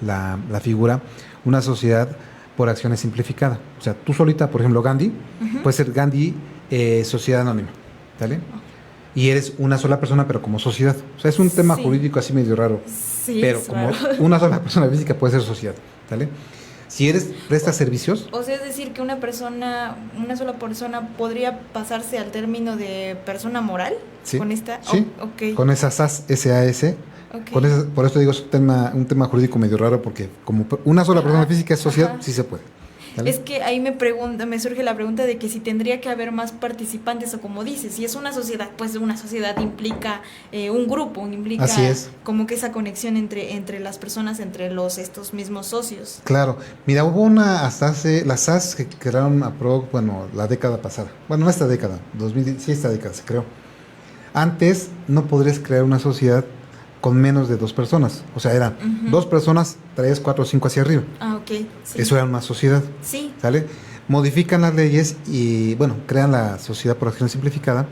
la figura, una sociedad por acciones simplificada. O sea, tú solita, por ejemplo, Gandhi, puede ser Gandhi Sociedad Anónima, ¿vale? Y eres una sola persona, pero como sociedad. O sea, es un tema jurídico así medio raro. Sí, pero como una sola persona física puede ser sociedad, ¿vale? Si prestas servicios. O sea, es decir, que una sola persona podría pasarse al término de persona moral. Sí. Con esta. Sí. Okay. Con esa SAS. Okay. Por eso digo, es un tema jurídico medio raro, porque como una sola persona física es sociedad, sí se puede. ¿Vale? Es que ahí me surge la pregunta de que si tendría que haber más participantes, o como dices, si es una sociedad, pues una sociedad implica un grupo, implica como que esa conexión entre las personas, entre estos mismos socios. Claro, mira, hubo las SAS que crearon la década pasada, bueno, no esta década, sí, esta década se creó. Antes no podrías crear una sociedad con menos de 2 personas. O sea, eran 2 personas, 3, 4, 5 hacia arriba. Ah, ok. Sí. Eso era una sociedad. Sí. ¿Sale? Modifican las leyes y, crean la sociedad por acción simplificada,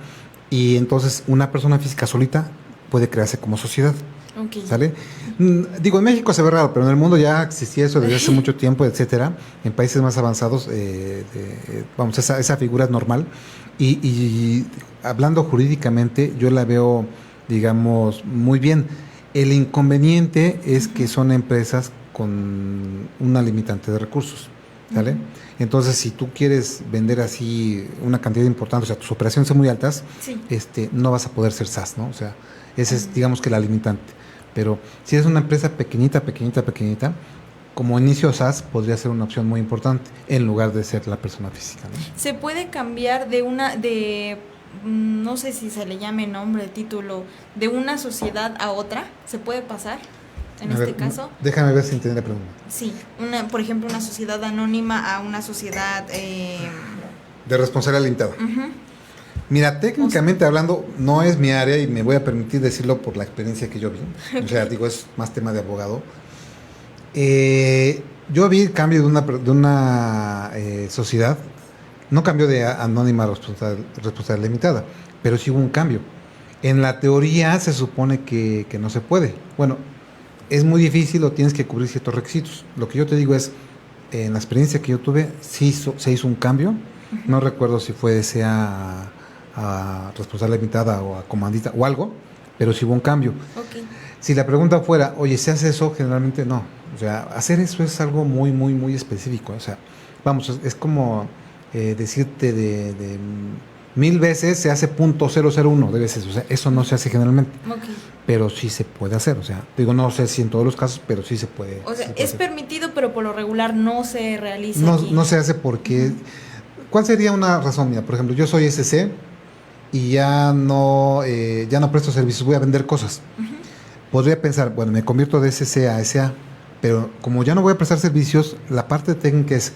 y entonces una persona física solita puede crearse como sociedad. Okay. ¿Sale? Digo, en México se ve raro, pero en el mundo ya existía eso desde hace mucho tiempo, etcétera. En países más avanzados, esa figura es normal. Y hablando jurídicamente, yo la veo, digamos, muy bien. El inconveniente es que son empresas con una limitante de recursos, ¿vale? Entonces, si tú quieres vender así una cantidad importante, o sea, tus operaciones son muy altas, no vas a poder ser SaaS, ¿no? O sea, esa es, digamos, que la limitante. Pero si eres una empresa pequeñita, como inicio SaaS podría ser una opción muy importante en lugar de ser la persona física, ¿no? ¿Se puede cambiar no sé si se le llame nombre, título, de una sociedad a otra? ¿Se puede pasar en este caso? Déjame ver si entendí la pregunta. Sí, por ejemplo, una sociedad anónima a una sociedad... de responsabilidad limitada. Mira, técnicamente hablando, no es mi área y me voy a permitir decirlo por la experiencia que yo vi. Okay. O sea, digo, es más tema de abogado. Yo vi el cambio de una sociedad. No cambió de anónima a responsabilidad limitada, pero sí hubo un cambio. En la teoría se supone que no se puede. Bueno, es muy difícil o tienes que cubrir ciertos requisitos. Lo que yo te digo es, en la experiencia que yo tuve, se hizo un cambio. No recuerdo si fue a responsabilidad limitada o a comandita o algo, pero sí hubo un cambio. Okay. Si la pregunta fuera, oye, ¿se hace eso? Generalmente no. O sea, hacer eso es algo muy, muy, muy específico. O sea, es como decirte de 1000 veces se hace .001 de veces. O sea, eso no se hace generalmente. Okay. Pero sí se puede hacer. O sea, digo, no sé si en todos los casos, pero sí se puede. O sea, es permitido, pero por lo regular no se realiza. No se hace porque... ¿Cuál sería una razón mía? Por ejemplo, yo soy SC y ya no presto servicios, voy a vender cosas. Podría pensar, bueno, me convierto de SC a SA, pero como ya no voy a prestar servicios, la parte técnica es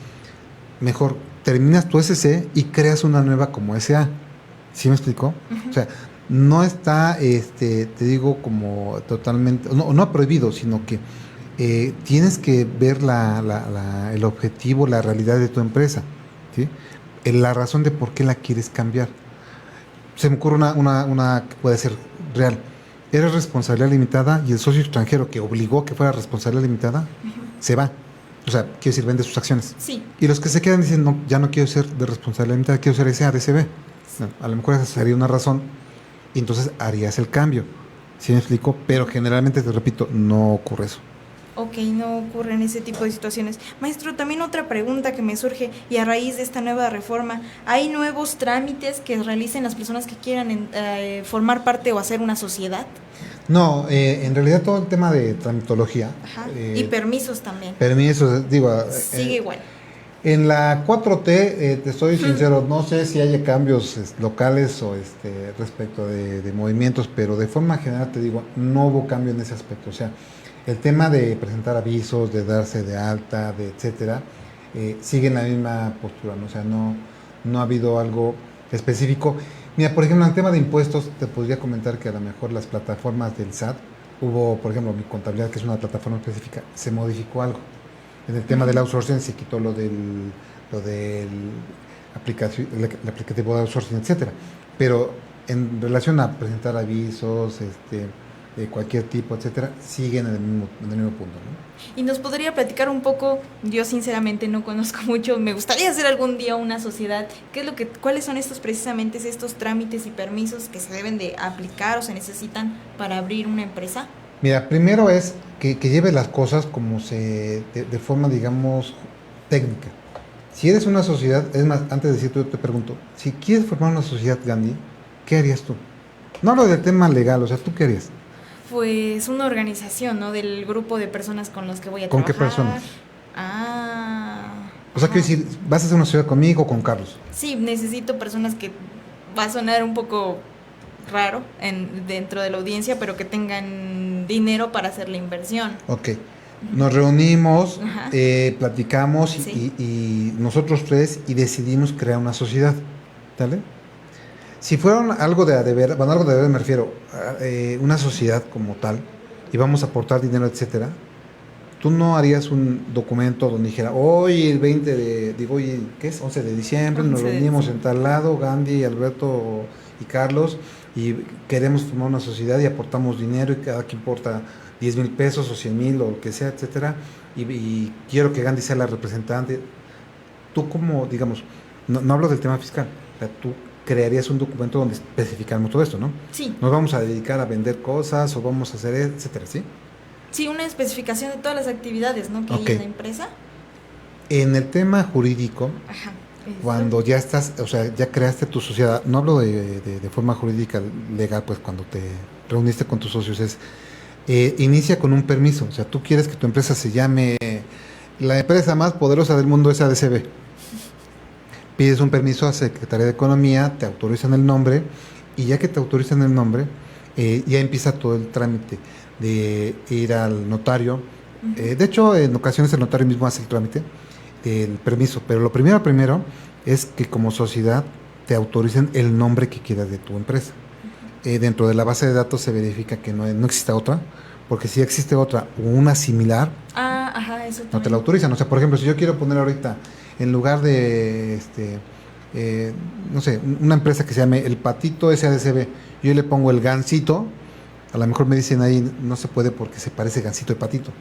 mejor terminas tu SC y creas una nueva como SA. ¿Sí me explico? O sea, no está, te digo, como totalmente, no prohibido, sino que tienes que ver el objetivo, la realidad de tu empresa, ¿sí? La razón de por qué la quieres cambiar. Se me ocurre una que puede ser real. Eres responsabilidad limitada y el socio extranjero que obligó que fuera responsabilidad limitada se va. O sea, quiero decir, vende sus acciones. Sí. Y los que se quedan dicen, no, ya no quiero ser de responsabilidad limitada, quiero ser SA, DCB. Sí. A lo mejor esa sería una razón y entonces harías el cambio. ¿Sí me explico? Pero generalmente, te repito, no ocurre eso. Ok, no ocurren ese tipo de situaciones. Maestro, también otra pregunta que me surge, y a raíz de esta nueva reforma, ¿hay nuevos trámites que realicen las personas que quieran formar parte o hacer una sociedad? No, en realidad todo el tema de tramitología. Y permisos también. Permisos, digo... sigue igual. En la 4T, te soy sincero, no sé si haya cambios locales o respecto de movimientos, pero de forma general te digo, no hubo cambio en ese aspecto. O sea, el tema de presentar avisos, de darse de alta, de etcétera, sigue en la misma postura, ¿no? O sea, no ha habido algo específico. Mira, por ejemplo, en el tema de impuestos, te podría comentar que a lo mejor las plataformas del SAT, hubo, por ejemplo, Mi Contabilidad, que es una plataforma específica, se modificó algo. En el tema del outsourcing se quitó lo del el aplicativo de outsourcing, etcétera. Pero en relación a presentar avisos, de cualquier tipo, etcétera, siguen en el mismo punto, ¿no? ¿Y nos podría platicar un poco? Yo sinceramente no conozco mucho, me gustaría hacer algún día una sociedad. ¿Cuáles son estos trámites y permisos que se deben de aplicar o se necesitan para abrir una empresa? Mira, primero es que lleves las cosas de forma, digamos, técnica. Si eres una sociedad, es más, antes de decirte, yo te pregunto, si quieres formar una sociedad, Gandhi, ¿qué harías tú? No hablo del tema legal, o sea, ¿tú qué harías? Pues una organización, ¿no? Del grupo de personas con los que voy a ¿Con trabajar. qué personas? O sea, Ajá. quiero decir, ¿vas a hacer una sociedad conmigo o con Carlos? Sí, necesito personas que va a sonar un poco raro dentro de la audiencia, pero que tengan dinero para hacer la inversión. Ok. Nos reunimos, Ajá. platicamos Sí. y nosotros tres y decidimos crear una sociedad, ¿vale? Si fuera algo de deber, bueno, algo de deber me refiero a una sociedad como tal y vamos a aportar dinero, etcétera, tú no harías un documento donde dijera, hoy el 20 de, digo, hoy, ¿qué es? 11 de diciembre, nos 11 de reunimos en diciembre. tal lado, Gandhi, Alberto y Carlos, y queremos formar una sociedad y aportamos dinero y cada quien aporta 10,000 pesos o 100,000 o lo que sea, etcétera, y quiero que Gandhi sea la representante. Tú como, digamos, no hablo del tema fiscal, o sea, tú crearías un documento donde especificamos todo esto, ¿no? Sí. Nos vamos a dedicar a vender cosas o vamos a hacer, etcétera, ¿sí? Sí, una especificación de todas las actividades, ¿no? Que Ok. hay en la empresa. En el tema jurídico, Ajá. cuando ya estás, o sea, ya creaste tu sociedad, no hablo de forma jurídica legal, pues cuando te reuniste con tus socios, inicia con un permiso, o sea, tú quieres que tu empresa se llame la empresa más poderosa del mundo, SADCB. Pides un permiso a Secretaría de Economía, te autorizan el nombre, y ya que te autorizan el nombre, ya empieza todo el trámite de ir al notario. Uh-huh. De hecho, en ocasiones el notario mismo hace el trámite del permiso, pero lo primero es que como sociedad te autoricen el nombre que quieras de tu empresa. Dentro de la base de datos se verifica que no exista otra, porque si existe otra o una similar, Ajá, eso no te también. la autorizan. O sea, por ejemplo, si yo quiero poner ahorita, en lugar de, no sé, una empresa que se llame El Patito SADCB, yo le pongo el Gansito, a lo mejor me dicen ahí, no se puede porque se parece Gansito de Patito.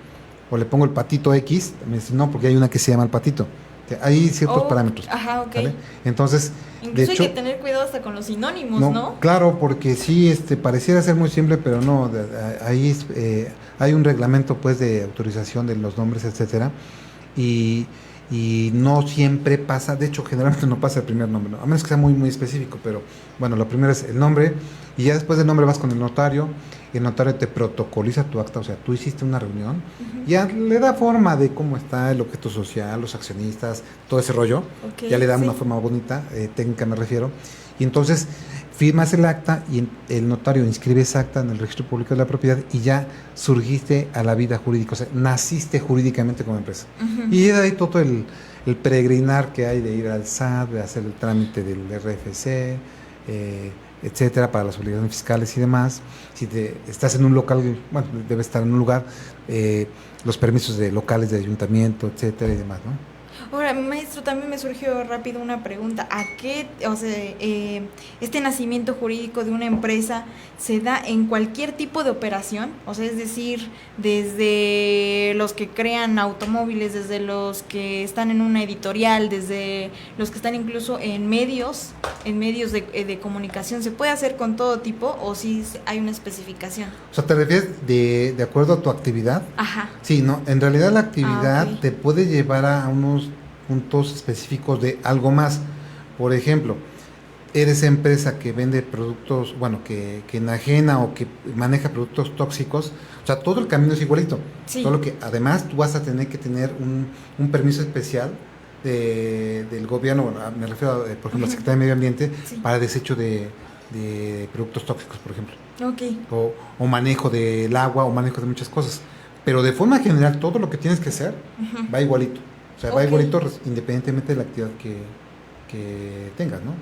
O le pongo el Patito X, me dicen, no, porque hay una que se llama El Patito. O sea, hay ciertos parámetros. Ajá, ok. ¿Vale? Entonces, Incluso de hecho, hay que tener cuidado hasta con los sinónimos, ¿no? claro, porque sí, pareciera ser muy simple, pero no, ahí hay un reglamento pues de autorización de los nombres, etcétera, y no siempre pasa, de hecho generalmente no pasa el primer nombre, ¿no? A menos que sea muy muy específico, pero bueno, lo primero es el nombre, y ya después del nombre vas con el notario, y el notario te protocoliza tu acta, o sea, tú hiciste una reunión, Uh-huh. ya le da forma de cómo está el objeto social, los accionistas, todo ese rollo, Okay, ya le da sí. una forma bonita, técnica me refiero, y entonces firmas el acta y el notario inscribe esa acta en el registro público de la propiedad y ya surgiste a la vida jurídica, o sea, naciste jurídicamente como empresa. Uh-huh. Y de ahí todo el peregrinar que hay de ir al SAT, de hacer el trámite del RFC, etcétera, para las obligaciones fiscales y demás. Si estás en un local, bueno, debes estar en un lugar, los permisos de locales de ayuntamiento, etcétera y demás, ¿no? Ahora, maestro, también me surgió rápido una pregunta. ¿A qué, o sea, este nacimiento jurídico de una empresa se da en cualquier tipo de operación? O sea, es decir, desde los que crean automóviles, desde los que están en una editorial, desde los que están incluso en medios de comunicación. ¿Se puede hacer con todo tipo o sí hay una especificación? O sea, ¿te refieres de acuerdo a tu actividad? Ajá. Sí, no, en realidad la actividad ok. te puede llevar a unos puntos específicos de algo más. Por ejemplo, eres empresa que vende productos, bueno, que enajena o que maneja productos tóxicos, o sea, todo el camino es igualito. Sí. Solo que además tú vas a tener que tener un permiso especial del gobierno, bueno, me refiero a, por ejemplo, a la Secretaría de Medio Ambiente, Sí. para desecho de productos tóxicos, por ejemplo. Ok. O manejo del agua, o manejo de muchas cosas. Pero de forma general, todo lo que tienes que hacer Ujú. va igualito. O sea, va Ok. igualito independientemente de la actividad que tengas, ¿no?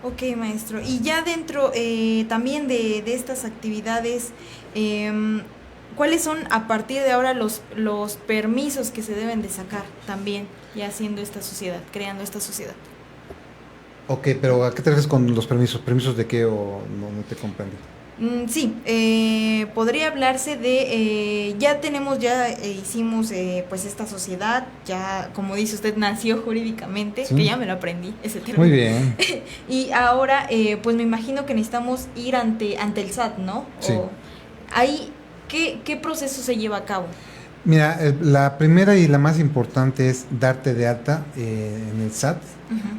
Ok, maestro. Y ya dentro también de estas actividades, ¿cuáles son a partir de ahora los permisos que se deben de sacar también, ya haciendo esta sociedad, creando esta sociedad? Ok, pero ¿a qué te refieres con los permisos? ¿Permisos de qué o no te comprendí? Sí, podría hablarse de, hicimos pues esta sociedad, ya como dice usted, nació jurídicamente, Sí. que ya me lo aprendí, ese término. Muy bien. Y ahora, pues me imagino que necesitamos ir ante el SAT, ¿no? Sí. Ahí, ¿qué proceso se lleva a cabo? Mira, la primera y la más importante es darte de alta en el SAT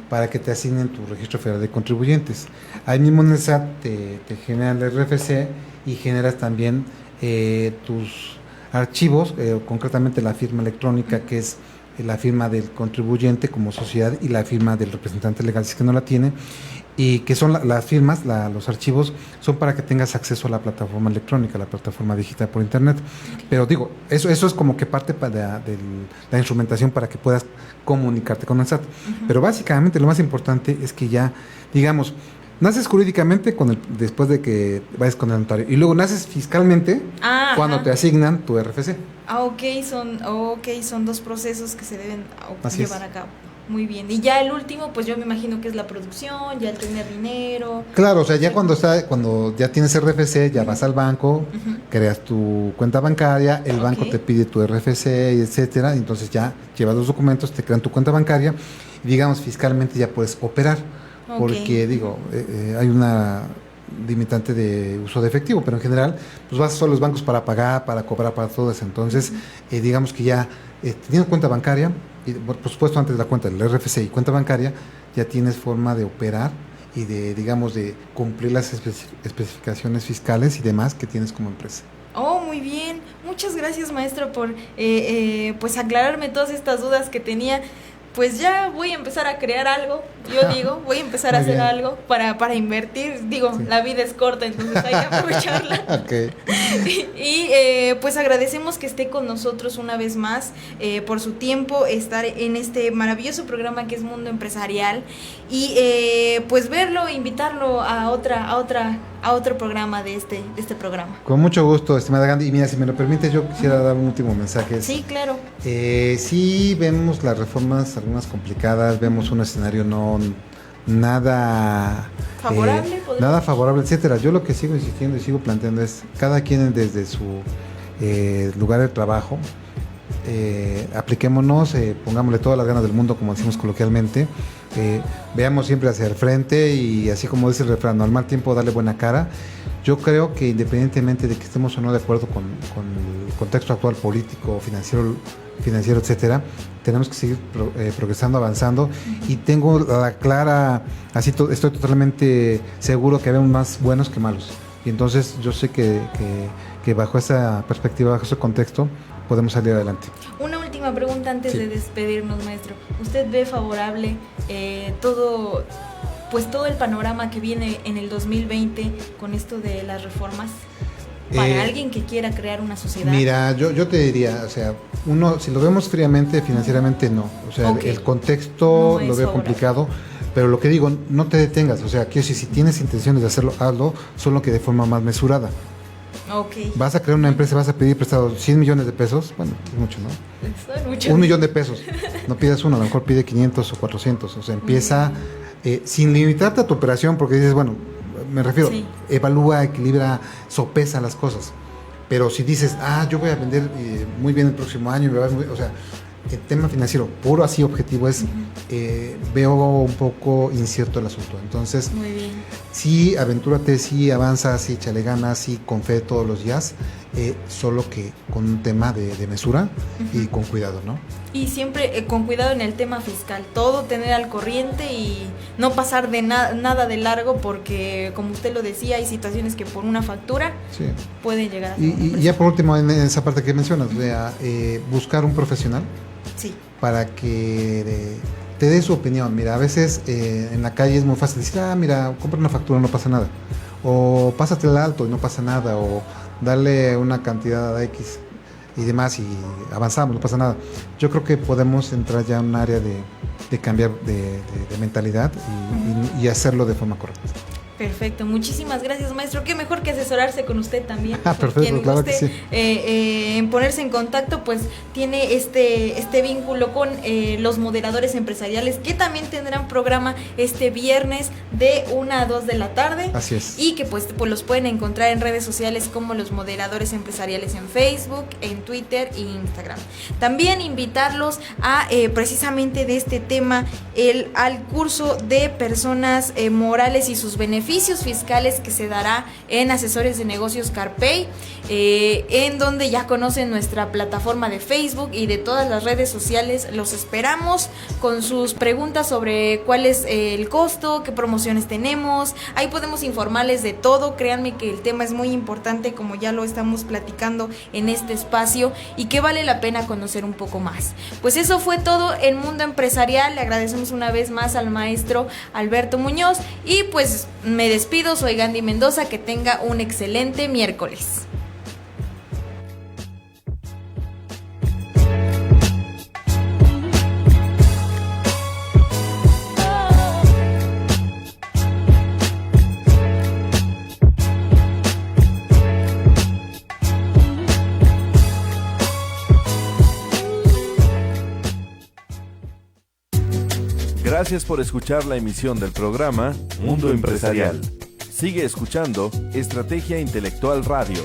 para que te asignen tu registro federal de contribuyentes. Ahí mismo en el SAT te genera el RFC y generas también tus archivos, concretamente la firma electrónica, que es la firma del contribuyente como sociedad y la firma del representante legal si es que no la tiene, y que son las firmas, los archivos son para que tengas acceso a la plataforma electrónica, la plataforma digital por internet. Pero digo, eso es como que parte de la instrumentación para que puedas comunicarte con el SAT. Pero básicamente lo más importante es que ya, digamos, naces jurídicamente después de que vayas con el notario, y luego naces fiscalmente cuando te asignan tu RFC. Son dos procesos que se deben Así llevar a cabo. Muy bien. Y ya el último, pues yo me imagino que es la producción, ya el tener dinero. Claro, o sea, ya cuando ya tienes RFC, ya vas al banco, creas tu cuenta bancaria, el banco te pide tu RFC, etcétera, y entonces ya llevas los documentos, te crean tu cuenta bancaria, y digamos, fiscalmente ya puedes operar, porque digo, hay una limitante de uso de efectivo, pero en general, pues vas solo a los bancos para pagar, para cobrar, para todo eso. Entonces, digamos que ya teniendo cuenta bancaria, y por supuesto antes de la cuenta del RFC y cuenta bancaria, ya tienes forma de operar y de cumplir las especificaciones fiscales y demás que tienes como empresa. Muy bien. Muchas gracias, maestro, por pues aclararme todas estas dudas que tenía. Pues ya voy a empezar a crear algo, voy a empezar a hacer algo para invertir. La vida es corta, entonces hay que aprovecharla. Y pues agradecemos que esté con nosotros una vez más, por su tiempo, estar en este maravilloso programa que es Mundo Empresarial, y pues invitarlo a otro programa de este programa. Con mucho gusto, estimada Gandhi. Y mira, si me lo permite, yo quisiera dar un último mensaje. Sí, claro. Sí, vemos las reformas, algunas complicadas, vemos un escenario nada favorable, etcétera. Yo lo que sigo insistiendo y sigo planteando es cada quien desde su lugar de trabajo, apliquémonos, pongámosle todas las ganas del mundo, como decimos coloquialmente, veamos siempre hacia el frente, y así como dice el refrán, al mal tiempo darle buena cara. Yo creo que independientemente de que estemos o no de acuerdo con el contexto actual político, financiero, etcétera, tenemos que seguir progresando, avanzando, y tengo la clara, estoy totalmente seguro que habemos más buenos que malos, y entonces yo sé que bajo esa perspectiva, bajo ese contexto, podemos salir adelante. Una última pregunta antes de despedirnos, maestro. ¿Usted ve favorable todo el panorama que viene en el 2020 con esto de las reformas para alguien que quiera crear una sociedad? Mira, yo te diría, o sea, si lo vemos fríamente, financieramente no, o sea, el contexto lo veo complicado, pero lo que digo, no te detengas, o sea, quiero decir, si tienes intenciones de hacerlo, hazlo, solo que de forma más mesurada. Vas a crear una empresa, vas a pedir prestado 100 millones de pesos, bueno, es mucho, ¿no? Es mucho. 1 millón de pesos, no pidas uno, a lo mejor pide 500 o 400, o sea, empieza sin limitarte a tu operación, porque dices, bueno, me refiero, evalúa, equilibra, sopesa las cosas, pero si dices, yo voy a vender muy bien el próximo año, o sea, el tema financiero puro así objetivo es, veo un poco incierto el asunto. Entonces, muy bien. Sí, aventúrate, sí, avanza, sí, échale ganas, sí, con fe todos los días, solo que con un tema de mesura y con cuidado, ¿no? Y siempre con cuidado en el tema fiscal, todo tener al corriente y no pasar de nada de largo, porque como usted lo decía, hay situaciones que por una factura pueden llegar a ser y ya por último, en esa parte que mencionas, buscar un profesional para que te dé su opinión. Mira, a veces en la calle es muy fácil decir, mira, compra una factura, no pasa nada, o pásatela alto y no pasa nada, o darle una cantidad de X y demás y avanzamos, no pasa nada. Yo creo que podemos entrar ya en un área de cambiar de mentalidad y hacerlo de forma correcta. Perfecto, muchísimas gracias, maestro. Qué mejor que asesorarse con usted también. Perfecto, Quien claro guste, que sí. En ponerse en contacto, pues tiene este vínculo con los moderadores empresariales, que también tendrán programa este viernes de 1 a 2 de la tarde. Así es. Y que pues los pueden encontrar en redes sociales como los moderadores empresariales en Facebook, en Twitter e Instagram. También invitarlos a precisamente de este tema al curso de personas morales y sus beneficios fiscales que se dará en Asesores de Negocios Carpey, en donde ya conocen nuestra plataforma de Facebook y de todas las redes sociales. Los esperamos con sus preguntas sobre cuál es el costo, qué promociones tenemos. Ahí podemos informarles de todo. Créanme que el tema es muy importante, como ya lo estamos platicando en este espacio, y que vale la pena conocer un poco más. Pues eso fue todo en Mundo Empresarial. Le agradecemos una vez más al maestro Alberto Muñoz y pues me despido. Soy Gandhi Mendoza. Que tenga un excelente miércoles. Gracias por escuchar la emisión del programa Mundo Empresarial. Sigue escuchando Estrategia Intelectual Radio.